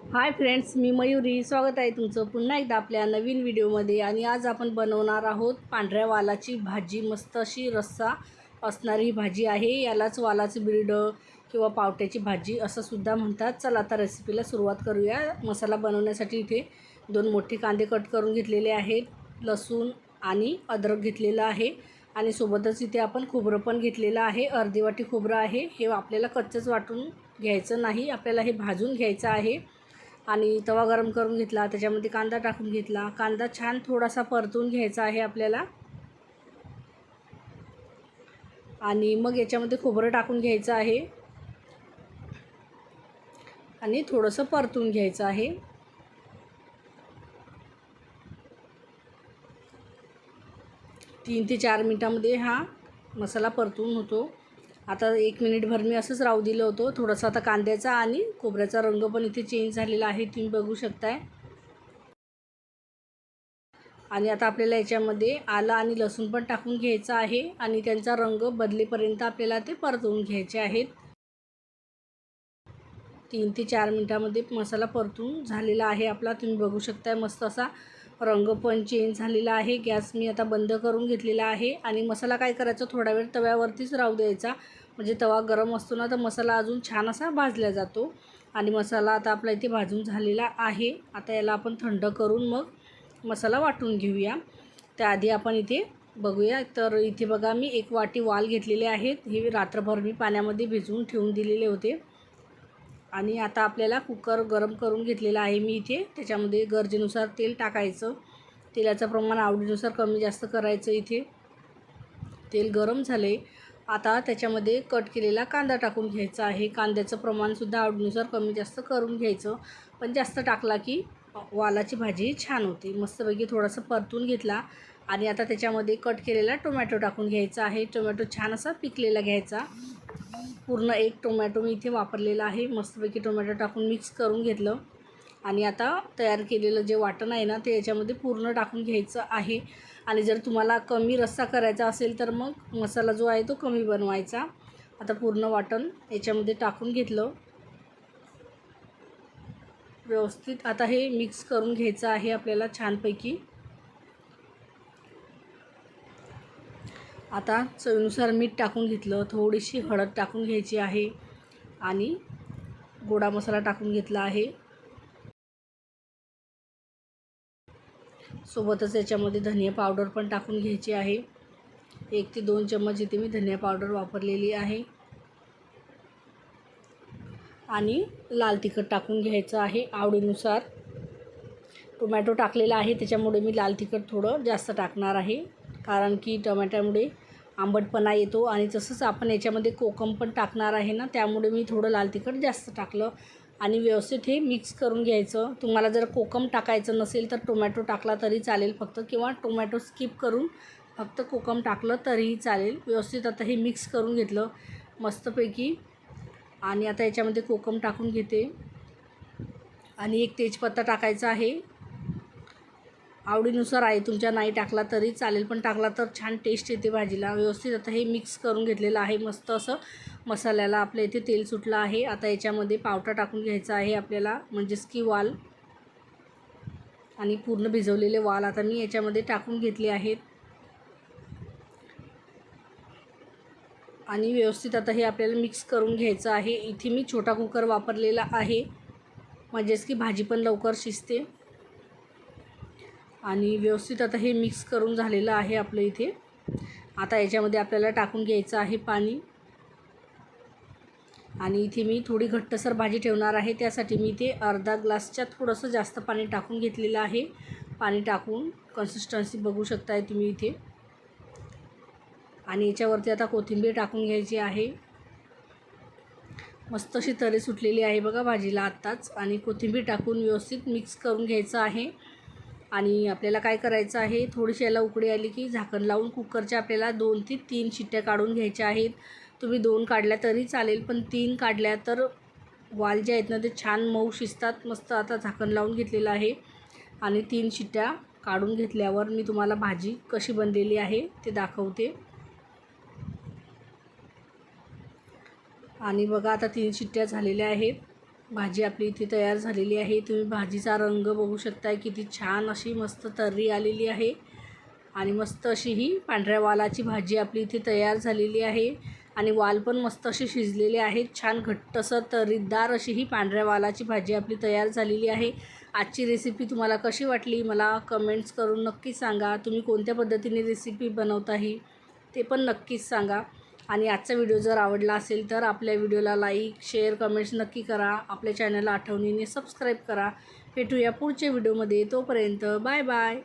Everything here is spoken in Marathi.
हाय फ्रेंड्स, मी मयुरी. स्वागत आहे तुमचं पुन्हा एकदा आपल्या नवीन व्हिडिओमध्ये. आणि आज आपण बनवणार आहोत पांढऱ्या वालाची भाजी. मस्त अशी रस्सा असणारी ही भाजी आहे. यालाच वालाची बिरड किंवा पावट्याची भाजी असं सुद्धा म्हणतात. चला आता रेसिपीला सुरुवात करूया. मसाला बनवण्यासाठी इथे 2 मोठे कांदे कट करून घेतलेले आहेत, लसूण आणि अद्रक घेतलेलं आहे आणि सोबतच इथे आपण खोबरं पण घेतलेलं आहे. अर्धी वाटी खोबरं आहे. हे आपल्याला कच्चंच वाटून घ्यायचं नाही, आपल्याला हे भाजून घ्यायचं आहे. आणि तवा गरम करून घेतला, त्याच्यामध्ये कांदा टाकून घेतला. कांदा छान थोडासा परतून घ्यायचा आहे आपल्याला आणि मग याच्यामध्ये खोबरं टाकून घ्यायचं आहे आणि थोडंसं परतून घ्यायचं आहे. तीन ते 4 मिनिटांमध्ये हा मसाला परतून होतो. आता 1 मिनिटभर मी असंच राहू दिलं होतं. थोडंसं आता कांद्याचा आणि खोबऱ्याचा रंग पण इथे चेंज झालेला आहे, तुम्ही बघू शकताय. आणि आता आपल्याला याच्यामध्ये आलं आणि लसूण पण टाकून घ्यायचं आहे आणि त्यांचा रंग बदलेपर्यंत आपल्याला ते परतवून घ्यायचे आहेत. 3 ते 4 मिनिटांमध्ये मसाला परतून झालेला आहे आपला, तुम्ही बघू शकताय. मस्त असा रंग पण चेंज झालेला आहे. गॅस मी आता बंद करून घेतलेला आहे आणि मसाला काय करायचा, थोडा वेळ तव्यावरतीच राहू द्यायचा. म्हणजे तवा गरम असतो ना, तर मसाला अजून छान असा भाजला जातो. आणि मसाला आता आपला इथे भाजून झालेला आहे. आता याला आपण थंड करून मग मसाला वाटून घेऊया. त्याआधी आपण इथे बघूया. तर इथे बघा, मी 1 वाटी वाल घेतलेले आहेत. हे रात्रभर मी पाण्यामध्ये भिजवून ठेवून दिलेले होते. आणि आता आपल्याला कुकर गरम करून घेतलेला आहे मी इथे. त्याच्यामध्ये गरजेनुसार तेल टाकायचं. तेलाचं प्रमाण आवडीनुसार कमी जास्त करायचं. इथे तेल गरम झाले. आता त्याच्यामध्ये कट केलेला कांदा टाकून घ्यायचा आहे. कांद्याचं प्रमाणसुद्धा आवडीनुसार कमी जास्त करून घ्यायचं, पण जास्त टाकला की वालाची भाजी छान होते. मस्तपैकी थोडंसं परतून घेतला आणि आता त्याच्यामध्ये कट केलेला टोमॅटो टाकून घ्यायचा आहे. टोमॅटो छान असा पिकलेला घ्यायचा. पूर्ण 1 टोमॅटो मी इथे वापरलेला आहे. मस्तपैकी टोमॅटो टाकून मिक्स करून घेतलं आणि आता तयार केलेलं जे वाटण आहे ना, ते याच्यामध्ये पूर्ण टाकून घ्यायचं आहे. आणि जर तुम्हाला कमी रस्सा करायचा असेल तर मग मसाला जो आहे तो कमी बनवायचा. आता पूर्ण वाटण याच्यामध्ये टाकून घेतलं व्यवस्थित. आता हे मिक्स करून घ्यायचं आहे आपल्याला छानपैकी. आता चवीनुसार मीठ टाकून घेतलं, थोडीशी हळद टाकून घ्यायची आहे आणि गोडा मसाला टाकून घेतला आहे. सोबतच याच्यामध्ये धनिया पावडर पण टाकून घ्यायची आहे. 1 ते 2 चम्मच इथे मी धनिया पावडर वापरलेली आहे. आणि लाल तिखट टाकून घ्यायचं आहे आवडीनुसार. टोमॅटो टाकलेला आहे त्याच्यामुळे मी लाल तिखट थोडं जास्त टाकणार आहे, कारण की टोमॅटोमुळे आंबटपणा येतो. आणि तसंच आपण याच्यामध्ये कोकम पण टाकणार आहे ना, त्यामुळे मी थोडं लाल तिखट जास्त टाकलं. आणि व्यवस्थित हे मिक्स करून घ्यायचं. तुम्हाला जर कोकम टाकायचं नसेल तर टोमॅटो टाकला तरी चालेल फक्त, किंवा टोमॅटो स्किप करून फक्त कोकम टाकलं तरीही चालेल. व्यवस्थित आता हे मिक्स करून घेतलं मस्तपैकी. आणि आता याच्यामध्ये कोकम टाकून घेते आणि 1 तेजपत्ता टाकायचा आहे. आवडीनुसार आहे, तुमच्या नाही टाकला तरी चालेल, पण टाकला तर छान टेस्ट येते भाजीला. व्यवस्थित आता हे मिक्स करून घेतलेलं आहे. मस्त असं मसाल्याला आपल्या इथे तेल सुटलं आहे. आता याच्यामध्ये पावटा टाकून घ्यायचा आहे आपल्याला, म्हणजेच की वाल. आणि पूर्ण भिजवलेले वाल आता मी याच्यामध्ये टाकून घेतले आहेत. आणि व्यवस्थित आता हे आपल्याला मिक्स करून घ्यायचं आहे. इथे मी छोटा कुकर वापरलेला आहे, म्हणजेच की भाजी पण लवकर शिजते. आणि व्यवस्थित आता हे मिक्स करून झालेलं आहे आपलं इथे. आता याच्यामध्ये आपल्याला टाकून घ्यायचं आहे पाणी. आणि इथे मी थोडी घट्टसर भाजी ठेवणार आहे, त्यासाठी मी इथे अर्धा ग्लासच्या थोडंसं जास्त पाणी टाकून घेतलेलं आहे. पाणी टाकून कन्सिस्टन्सी बघू शकताय तुम्ही इथे. आणि याच्यावरती आता कोथिंबीर टाकून घ्यायची आहे. मस्त अशी तरी सुटलेली आहे बघा भाजीला आत्ताच. आणि कोथिंबीर टाकून व्यवस्थित मिक्स करून घ्यायचं आहे. आणि आपल्याला काय करायचं आहे, थोडीशी याला उकळी आली की झाकण लावून कुकरच्या आपल्याला 2 ते 3 शिट्ट्या काढून घ्यायच्या आहेत. तुम्ही 2 काढल्या तरी चालेल, पण 3 काढल्या तर वाल जे आहेत ना ते छान मऊ शिजतात. मस्त आता झाकण लावून घेतलेलं आहे आणि 3 शिट्ट्या काढून घेतल्यावर मी तुम्हाला भाजी कशी बनलेली आहे ते दाखवते. आणि बघा आता 3 शिट्ट्या झालेल्या आहेत. भाजी आपली इथे तयार झालेली आहे. तुम्ही भाजीचा रंग बघू शकताय, किती छान अशी मस्त तर्री आलेली आहे आणि मस्त अशी ही पांढऱ्या वालाची भाजी आपली इथे तयार झालेली आहे आणि वाल पण मस्त असे शिजलेले आहेत. छान घट्टसर तर्रीदार अशी ही पांढऱ्या वालाची भाजी आपली तयार झालेली आहे. आजची रेसिपी तुम्हाला कशी वाटली मला कमेंट्स करून नक्की सांगा. तुम्ही कोणत्या पद्धतीने रेसिपी बनवता ही ते पण नक्कीच सांगा. आणि आजचा व्हिडिओ जर आवडला असेल तर आपल्या व्हिडिओला लाईक शेअर कमेंट्स नक्की करा. आपल्या चॅनलला आठवणीने सबस्क्राईब करा. भेटूया पुढच्या व्हिडिओमध्ये. तोपर्यंत बाय बाय.